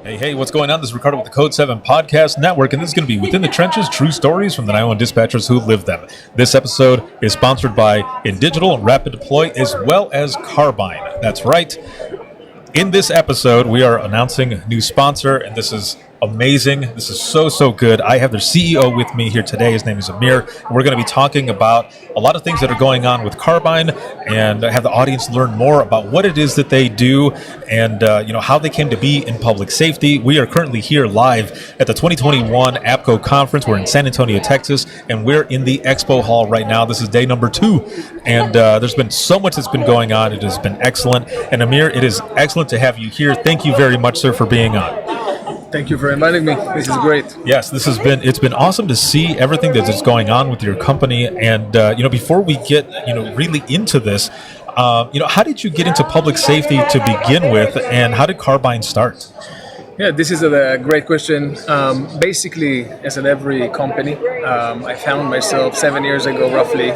Hey, what's going on? This is Ricardo with the Code 7 Podcast Network, and this is going to be Within the Trenches, True Stories from the 911 Dispatchers Who Live Them. This episode is sponsored by InDigital and Rapid Deploy, as well as Carbyne. That's right. In this episode, we are announcing a new sponsor, and this is amazing. This is so good. I have their CEO with me here today. His name is Amir. And we're going to be talking about a lot of things that are going on with Carbyne and have the audience learn more about what it is that they do and how they came to be in public safety. We are currently here live at the 2021 APCO conference. We're in San Antonio, Texas, and we're in the expo hall right now. This is day number 2, and there's been so much that's been going on. It has been excellent. And Amir, it is excellent to have you here. Thank you very much, sir, for being on. Thank you for inviting me. This is great. Yes, it's been awesome to see everything that is going on with your company. And before we get really into this, how did you get into public safety to begin with, and how did Carbyne start? Yeah, this is a great question. Basically, as in every company, I found myself 7 years ago, roughly,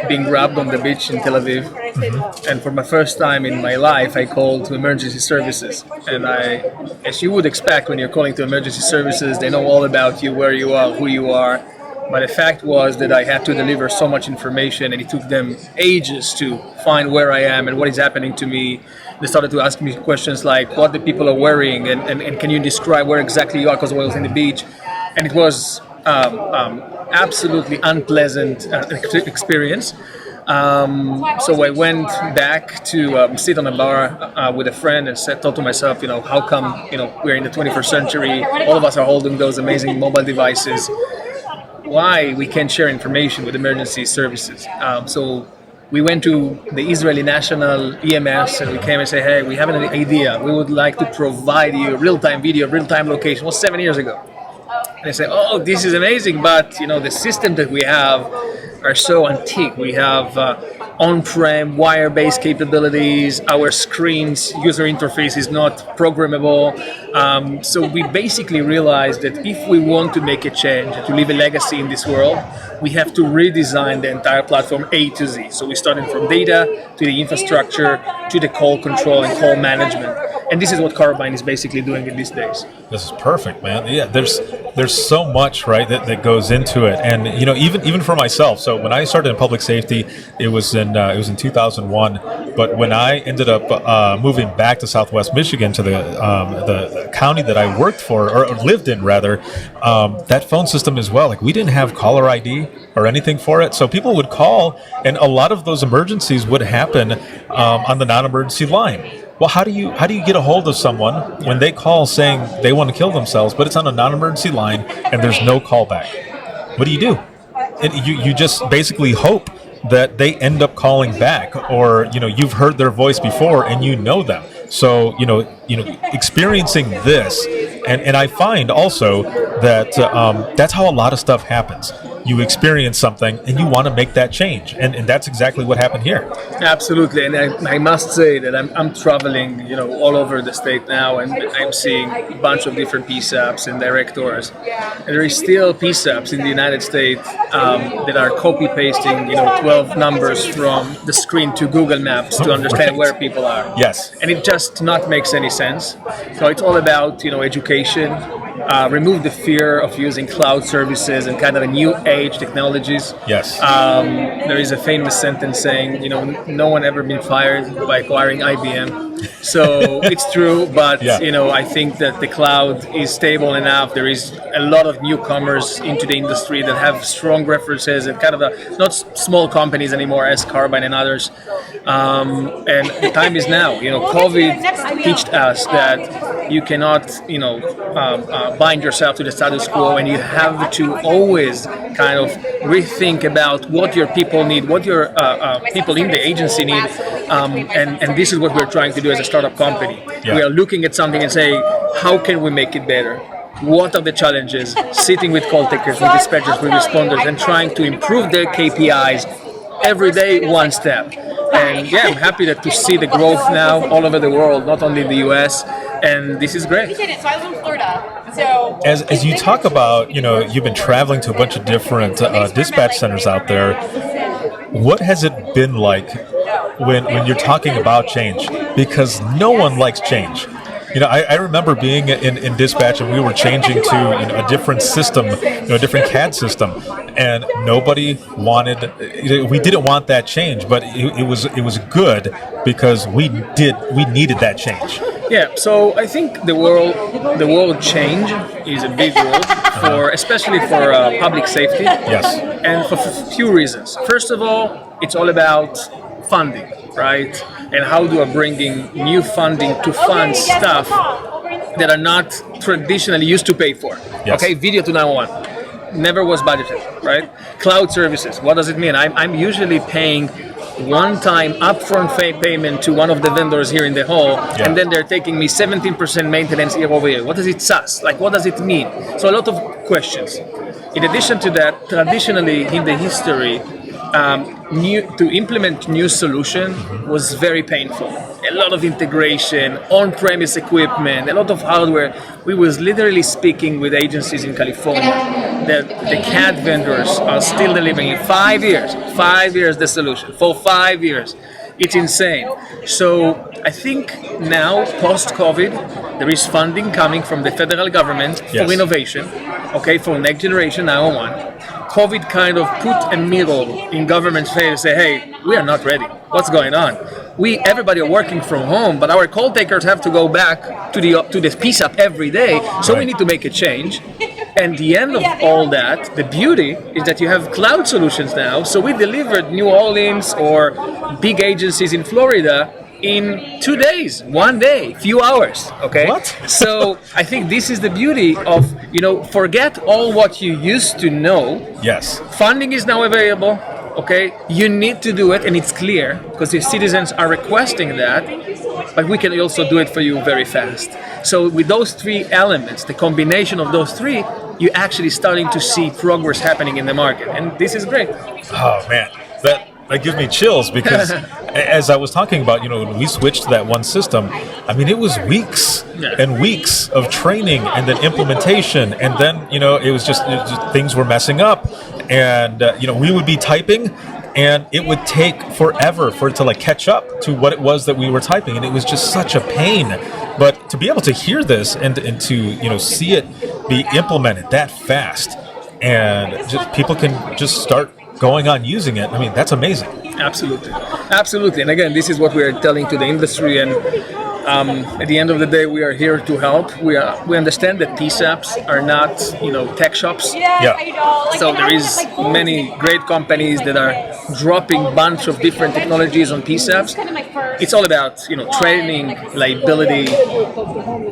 being grabbed on the beach in Tel Aviv. Mm-hmm. And for my first time in my life, I called to emergency services. And as you would expect when you're calling to emergency services, they know all about you, where you are, who you are. But the fact was that I had to deliver so much information, and it took them ages to find where I am and what is happening to me. They started to ask me questions like what the people are wearing, and can you describe where exactly you are, because I was in the beach. And it was absolutely unpleasant experience. So I went back to sit on a bar with a friend and thought to myself, how come, we're in the 21st century, all of us are holding those amazing mobile devices. Why we can't share information with emergency services? So we went to the Israeli National EMS and we came and said, hey, we have an idea. We would like to provide you real-time video, real-time location. It was 7 years ago. And they say, oh, this is amazing, but the system that we have are so antique. We have on-prem wire-based capabilities. Our screens user interface is not programmable. So we basically realized that if we want to make a change, to leave a legacy in this world, we have to redesign the entire platform A to Z. So we started from data to the infrastructure to the call control and call management. And this is what Carbyne is basically doing in these days. This is perfect, man. Yeah, there's so much, right, that goes into it. And even for myself. So when I started in public safety, it was in 2001. But when I ended up moving back to Southwest Michigan to the county that I worked for, or lived in rather, that phone system as well. Like, we didn't have caller ID or anything for it, so people would call, and a lot of those emergencies would happen on the non-emergency line. Well, how do you get a hold of someone when they call saying they want to kill themselves, but it's on a non-emergency line and there's no callback? What do? And you just basically hope that they end up calling back, or you've heard their voice before and you know them. So experiencing this, and I find also that that's how a lot of stuff happens. You experience something and you want to make that change, and that's exactly what happened here. Absolutely, and I must say that I'm traveling all over the state now, and I'm seeing a bunch of different PSAPs and directors, and there is still PSAPs in the United States that are copy pasting 12 numbers from the screen to Google Maps to understand where people are. Yes, and it just not makes any sense. So it's all about education. Remove the fear of using cloud services and kind of a new age technologies. Yes. There is a famous sentence saying, no one ever been fired by acquiring IBM. So it's true, but yeah. I think that the cloud is stable enough. There is a lot of newcomers into the industry that have strong references and kind of not small companies anymore as Carbyne and others. And the time is now. COVID taught us that you cannot, bind yourself to the status quo, and you have to always kind of rethink about what your people need, what your people in the agency need, and this is what we're trying to do as a startup company. Yeah. We are looking at something and saying, how can we make it better? What are the challenges? Sitting with call takers, with dispatchers, with responders, and trying to improve their KPIs every day, one step. And yeah, I'm happy to see the growth now all over the world, not only in the US, and this is great. So I live in Florida. So as you talk about, you've been traveling to a bunch of different dispatch centers out there. What has it been like when you're talking about change? Because no one likes change. I remember being in dispatch, and we were changing to a different system, a different CAD system, and nobody wanted. We didn't want that change, but it was good because we needed that change. Yeah, so I think the world change is a big word especially for public safety. Yes. And for a few reasons. First of all, it's all about funding, right? And how do I bringing new funding to fund stuff that are not traditionally used to pay for? Yes. Okay, video to 911 never was budgeted, right? Cloud services, what does it mean? I'm usually paying one-time upfront payment to one of the vendors here in the hall, and then they're taking me 17% maintenance year over year. What does it SaaS? Like, what does it mean? So a lot of questions. In addition to that, traditionally in the history, to implement new solution was very painful. A lot of integration, on-premise equipment, a lot of hardware. We was literally speaking with agencies in California that the CAD vendors are still delivering in 5 years. 5 years the solution for 5 years. It's insane. So I think now post-COVID, there is funding coming from the federal government for innovation. Okay, for next generation 911. COVID kind of put a mirror in government's face and say, hey, we are not ready. What's going on? Everybody are working from home, but our call takers have to go back to the PSAP every day, so we need to make a change. And the end of all that, the beauty is that you have cloud solutions now. So we delivered New Orleans or big agencies in Florida in 2 days, 1 day, few hours. Okay. What? So I think this is the beauty of, forget all what you used to know. Yes. Funding is now available. Okay. You need to do it, and it's clear because the citizens are requesting that. But we can also do it for you very fast. So with those three elements, the combination of those three, you're actually starting to see progress happening in the market, and this is great. Oh man, that gives me chills because as I was talking about, when we switched to that one system, I mean, it was weeks and weeks of training and then implementation, and then it was just things were messing up, and we would be typing, and it would take forever for it to catch up to what it was that we were typing, and it was just such a pain. But to be able to hear this and to see it be implemented that fast, and just people can just start going on using it, I mean, that's amazing. Absolutely. And again, this is what we are telling to the industry, and at the end of the day, we are here to help. We understand that PSAPs are not tech shops. So there is many great companies that are dropping bunch of different technologies on PSAPs. It's all about training, liability,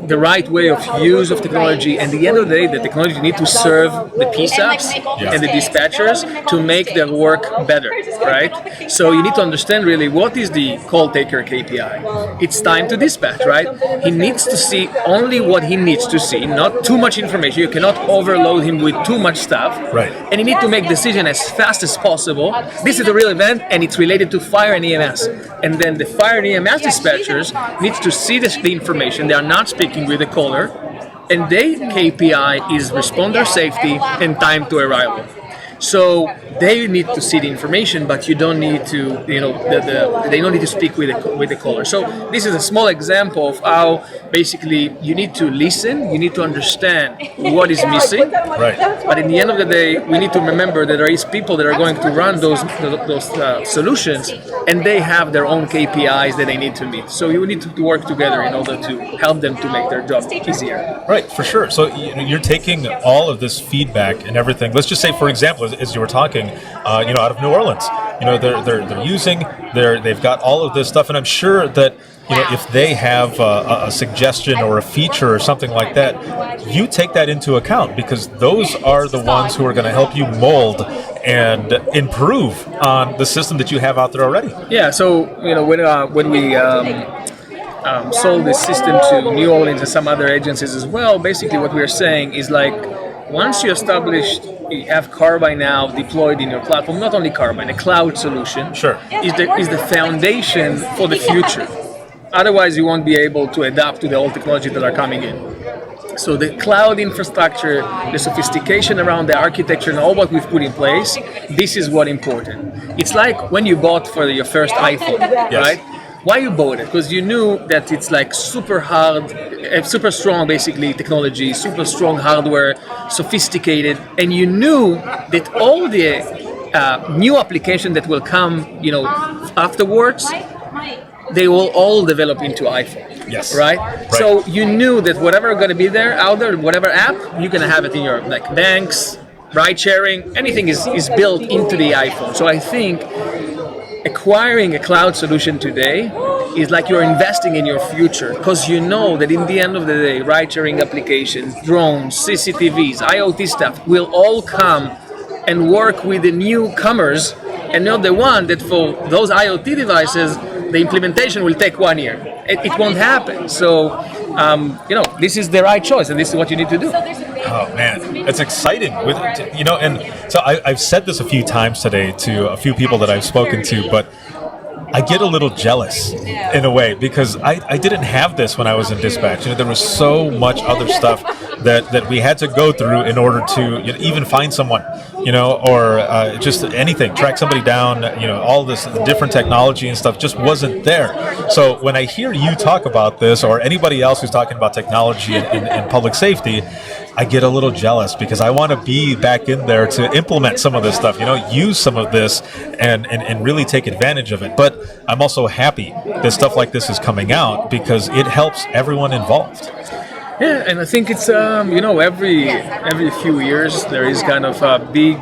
the right way of use of technology, and at the end of the day, the technology need to serve the PSAPs and the dispatchers to make their work better, right? So you need to understand really what is the call taker KPI. It's time to dispatch, right? He needs to see only what he needs to see, not too much information. You cannot overload him with too much stuff. Right. And you need to make decision as fast as possible. This is a real event, and it's related to fire and EMS. And then the fire and EMS dispatchers needs to see the information. They are not speaking with the caller, and their KPI is responder safety and time to arrival. So they need to see the information, but you don't need to, they don't need to speak with the caller. So this is a small example of how basically you need to listen, you need to understand what is missing. Right. But in the end of the day, we need to remember that there is people that are going to run those solutions, and they have their own KPIs that they need to meet. So you need to work together in order to help them to make their job easier. Right, for sure. So you're taking all of this feedback and everything. Let's just say, for example, as you were talking, out of New Orleans, they're using, they've got all of this stuff, and I'm sure that if they have a suggestion or a feature or something like that, you take that into account because those are the ones who are going to help you mold and improve on the system that you have out there already. Yeah. So when we sold this system to New Orleans and some other agencies as well, basically what we're saying is once you have Carbyne now deployed in your platform, not only Carbyne, a cloud solution is the foundation for the future. Otherwise, you won't be able to adapt to the old technology that are coming in. So the cloud infrastructure, the sophistication around the architecture and all what we've put in place, this is what important. It's like when you bought for your first iPhone, right? Why you bought it? Because you knew that it's like super hard, super strong, basically technology, super strong hardware, sophisticated, and you knew that all the new application that will come, afterwards, they will all develop into iPhone. Yes. Right? So you knew that whatever going to be there out there, whatever app, you're going to have it in your like banks, ride sharing, anything is built into the iPhone. So I think acquiring a cloud solution today is like you're investing in your future, because you know that in the end of the day, ride sharing applications, drones, CCTVs, IoT stuff will all come and work with the newcomers, and not the one that for those IoT devices the implementation will take 1 year. It won't happen. So, this is the right choice, and this is what you need to do. Oh man, it's exciting. And so I've said this a few times today to a few people that I've spoken to, but I get a little jealous in a way, because I didn't have this when I was in dispatch. There was so much other stuff that we had to go through in order to even find someone, or just anything, track somebody down. All this different technology and stuff just wasn't there. So when I hear you talk about this, or anybody else who's talking about technology in public safety, I get a little jealous, because I want to be back in there to implement some of this stuff, use some of this and really take advantage of it. But I'm also happy that stuff like this is coming out, because it helps everyone involved. Yeah, and I think it's every few years there is kind of a big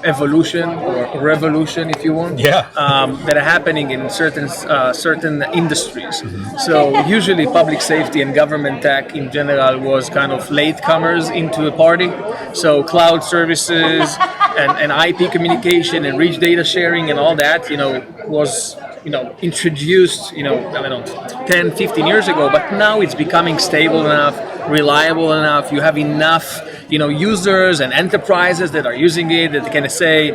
evolution or revolution, if you want, that are happening in certain industries. Mm-hmm. So usually public safety and government tech in general was kind of latecomers into the party. So cloud services and IP communication and rich data sharing and all that, was introduced, 10, 15 years ago, but now it's becoming stable enough, reliable enough. You have enough, users and enterprises that are using it, that can say,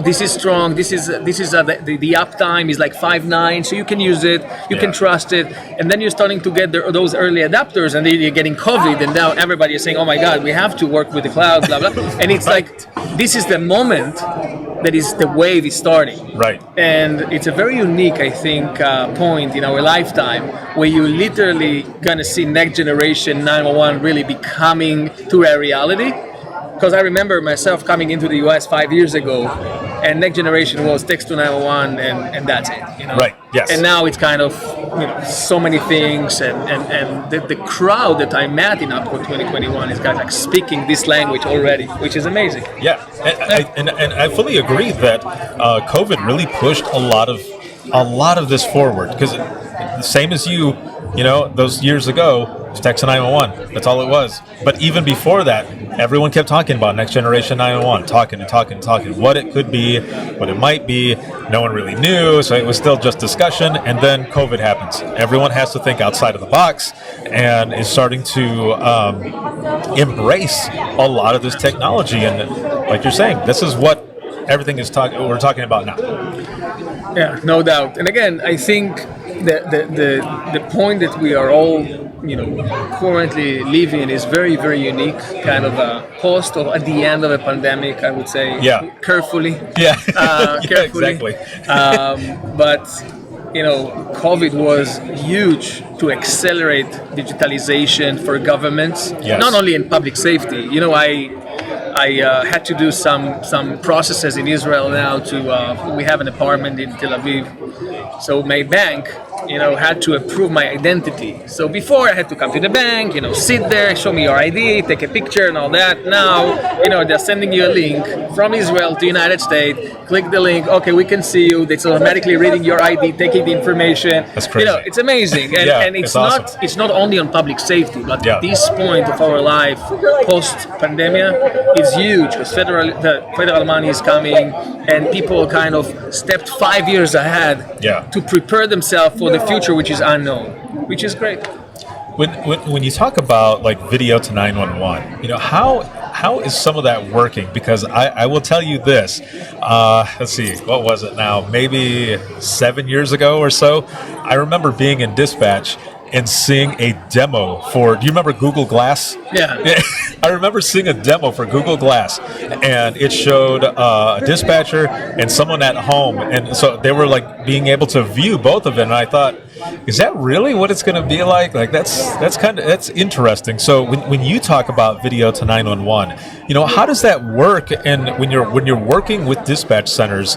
this is strong, this is the uptime is like 5.9, so you can use it, you can trust it, and then you're starting to get those early adapters, and then you're getting COVID, and now everybody is saying, oh my God, we have to work with the cloud, blah blah, and it's like this is the moment that is the wave is starting. Right. And it's a very unique, I think, point in our lifetime where you literally gonna see next generation 911 really becoming to a reality. Because I remember myself coming into the US 5 years ago, and next generation was text to 911, and that's it. Right. Yes. And now it's kind of so many things, and the crowd that I met in APCO 2021 is guys like speaking this language already, which is amazing. Yeah, and I fully agree that COVID really pushed a lot of this forward, because the same as you, those years ago, it was text to 911. That's all it was. But even before that, everyone kept talking about next generation 911, talking, what it could be, what it might be. No one really knew, so it was still just discussion. And then COVID happens. Everyone has to think outside of the box, and is starting to embrace a lot of this technology. And like you're saying, this is what everything is we're talking about now. Yeah, no doubt. And again, I think the point that we are all currently living is very, very unique, kind of a post or at the end of a pandemic, I would say. Yeah. Carefully. Yeah. Carefully. Exactly. But COVID was huge to accelerate digitalization for governments, not only in public safety. I had to do some processes in Israel now we have an apartment in Tel Aviv. So my bank, had to approve my identity. So before I had to come to the bank, sit there, show me your ID, take a picture and all that. Now, they're sending you a link from Israel to United States. Click the link. Okay, we can see you. It's automatically reading your ID, taking the information. That's crazy. It's amazing. And it's awesome. It's not only on public safety, but at this point of our life, post-pandemia, it's huge because the federal money is coming, and people kind of stepped 5 years ahead to prepare themselves for the future, which is unknown, which is great. When you talk about like video to 911, how is some of that working? Because I will tell you this. Let's see, what was it now? Maybe 7 years ago or so. I remember being in dispatch, and seeing a demo for, do you remember Google Glass? Yeah. I remember seeing a demo for Google Glass, and it showed a dispatcher and someone at home, and so they were like being able to view both of them, and I thought, is that really what it's going to be like? Like that's interesting. So when you talk about video to 911, how does that work? And when you're working with dispatch centers,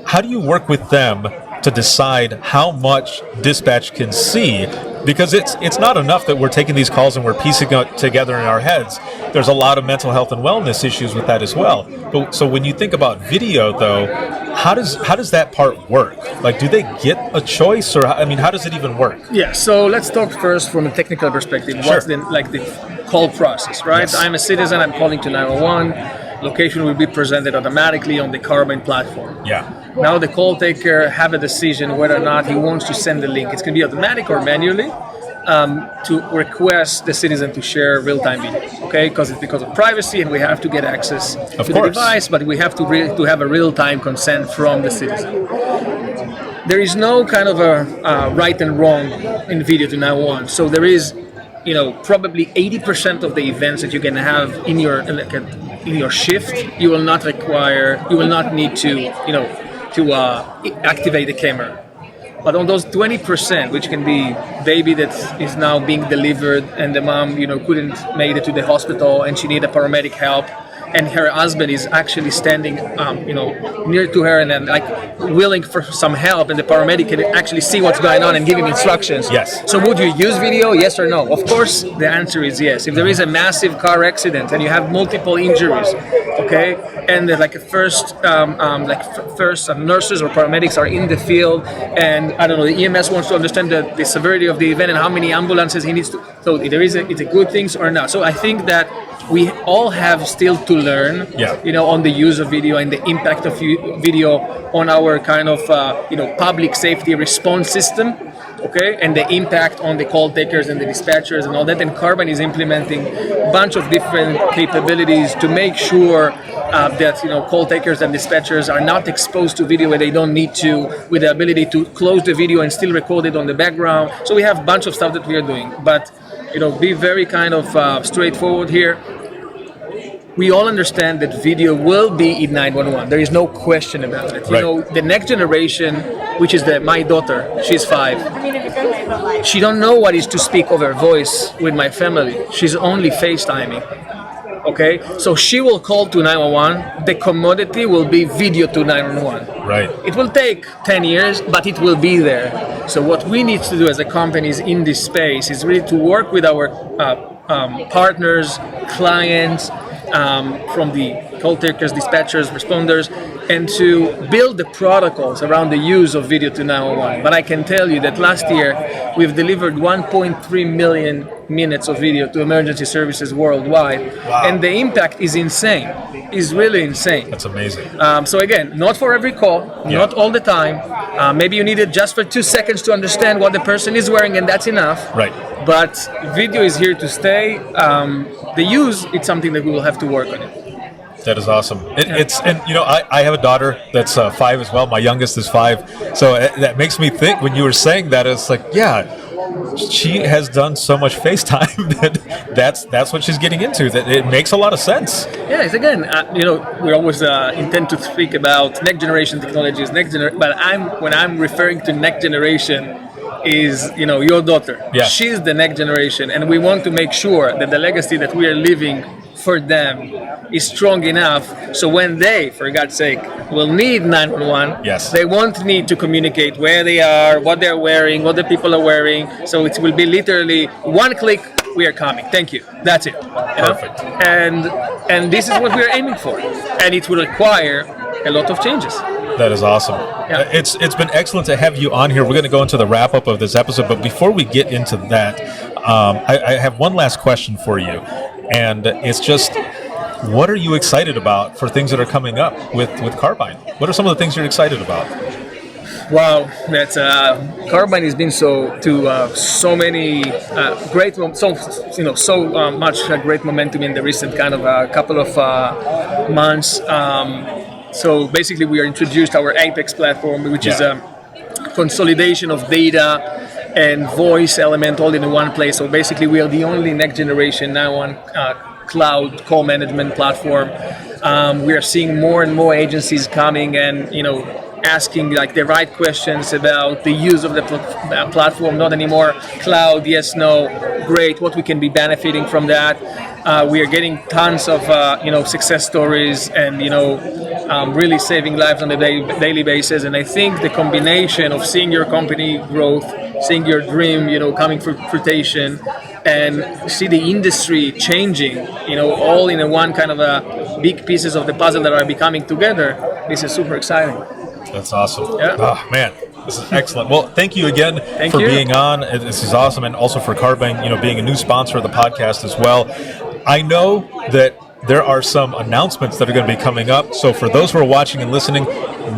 how do you work with them to decide how much dispatch can see? Because it's not enough that we're taking these calls and we're piecing it together in our heads. There's a lot of mental health and wellness issues with that as well. But so when you think about video, though, how does that part work? Like, do they get a choice, or how does it even work? Yeah. So let's talk first from a technical perspective. Sure. What's the call process, right? Yes. I'm a citizen. I'm calling to 911. Location will be presented automatically on the Carbyne platform. Yeah. Now the call taker have a decision whether or not he wants to send the link. It's going to be automatic or manually to request the citizen to share real-time video. Okay, because it's because of privacy and we have to get access to the device, but we have to have a real-time consent from the citizen. There is no kind of a right and wrong in video to 911. So there is, probably 80% of the events that you can have in your shift, you will not need to activate the camera. But on those 20%, which can be baby that is now being delivered and the mom, couldn't make it to the hospital and she needed paramedic help, and her husband is actually standing, near to her and then willing for some help, and the paramedic can actually see what's going on and give him instructions. Yes. So would you use video? Yes or no? Of course, the answer is yes. If there is a massive car accident and you have multiple injuries, okay, and first nurses or paramedics are in the field, and the EMS wants to understand the severity of the event and how many ambulances he needs to. So it's a good thing or not. So I think that we all have still to learn, on the use of video and the impact of video on our kind of, public safety response system, okay, and the impact on the call takers and the dispatchers and all that. And Carbyne is implementing a bunch of different capabilities to make sure that call takers and dispatchers are not exposed to video where they don't need to, with the ability to close the video and still record it on the background. So we have a bunch of stuff that we are doing, but be very kind of straightforward here. We all understand that video will be in 911. There is no question about it. Right. The next generation, which is my daughter, she's 5. She don't know what is to speak over voice with my family. She's only FaceTiming. Okay, so she will call to 911. The commodity will be video to 911. Right. It will take 10 years, but it will be there. So what we need to do as a companies in this space is really to work with our partners, clients, from the call takers, dispatchers, responders, and to build the protocols around the use of video to 911. But I can tell you that last year we've delivered 1.3 million minutes of video to emergency services worldwide. Wow. And the impact is insane, is really insane. That's amazing. So again, not for every call, not all the time. Maybe you need it just for 2 seconds to understand what the person is wearing, and that's enough. Right. But video is here to stay. The use, it's something that we will have to work on it. That is awesome. I have a daughter that's 5 as well. My youngest is 5. So that makes me think, when you were saying that, it's like, she has done so much FaceTime that's what she's getting into. That it makes a lot of sense. Yes, again, we always intend to speak about next generation technologies, but when I'm referring to next generation, is your daughter. Yeah. She's the next generation, and we want to make sure that the legacy that we are leaving for them is strong enough, so when they, for God's sake, will need 911, yes, they won't need to communicate where they are, what they're wearing, what the people are wearing. So it will be literally one click, we are coming. Thank you. That's it. Perfect. And this is what we are aiming for, and it will require a lot of changes. That is awesome. Yeah. It's been excellent to have you on here. We're going to go into the wrap up of this episode, but before we get into that, I have one last question for you, and it's just, what are you excited about for things that are coming up with Carbyne? What are some of the things you're excited about? Wow, that's Carbyne has been so many great, much great momentum in the recent kind of couple of months. So basically, we introduced our APCO platform, which is a consolidation of data and voice element all in one place. So basically, we are the only next generation now on cloud call management platform. We are seeing more and more agencies coming and asking like the right questions about the use of the platform. Not anymore cloud, yes, no, great. What we can be benefiting from that. We are getting tons of success stories and really saving lives on a daily basis. And I think the combination of seeing your company growth, seeing your dream coming to fruition, and see the industry changing, all in one kind of a big pieces of the puzzle that are becoming together. This is super exciting. That's awesome. Yeah. Oh, man, this is excellent. Well, thank you again for being on. This is awesome, and also for Carbyne, being a new sponsor of the podcast as well. I know that there are some announcements that are going to be coming up. So for those who are watching and listening,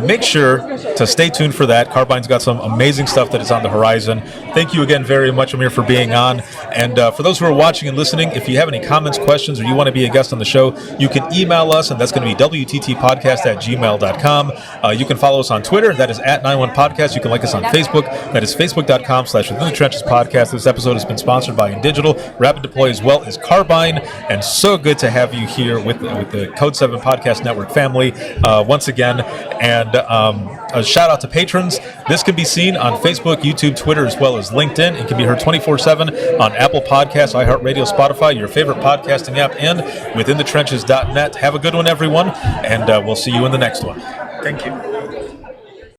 make sure to stay tuned for that. Carbyne's got some amazing stuff that is on the horizon. Thank you again very much, Amir, for being on. And for those who are watching and listening, if you have any comments, questions, or you want to be a guest on the show, you can email us, and that's going to be wttpodcast@gmail.com. You can follow us on Twitter. That is @91podcast. You can like us on Facebook. That is facebook.com/within-the-trenches-podcast. This episode has been sponsored by InDigital, Rapid Deploy, as well as Carbyne. And so good to have you here with the Code 7 Podcast Network family once again. And a shout out to patrons. This can be seen on Facebook, YouTube, Twitter, as well as LinkedIn. It can be heard 24/7 on Apple Podcasts, iHeartRadio, Spotify, your favorite podcasting app, and within the trenches.net. Have a good one, everyone, and we'll see you in the next one. Thank you.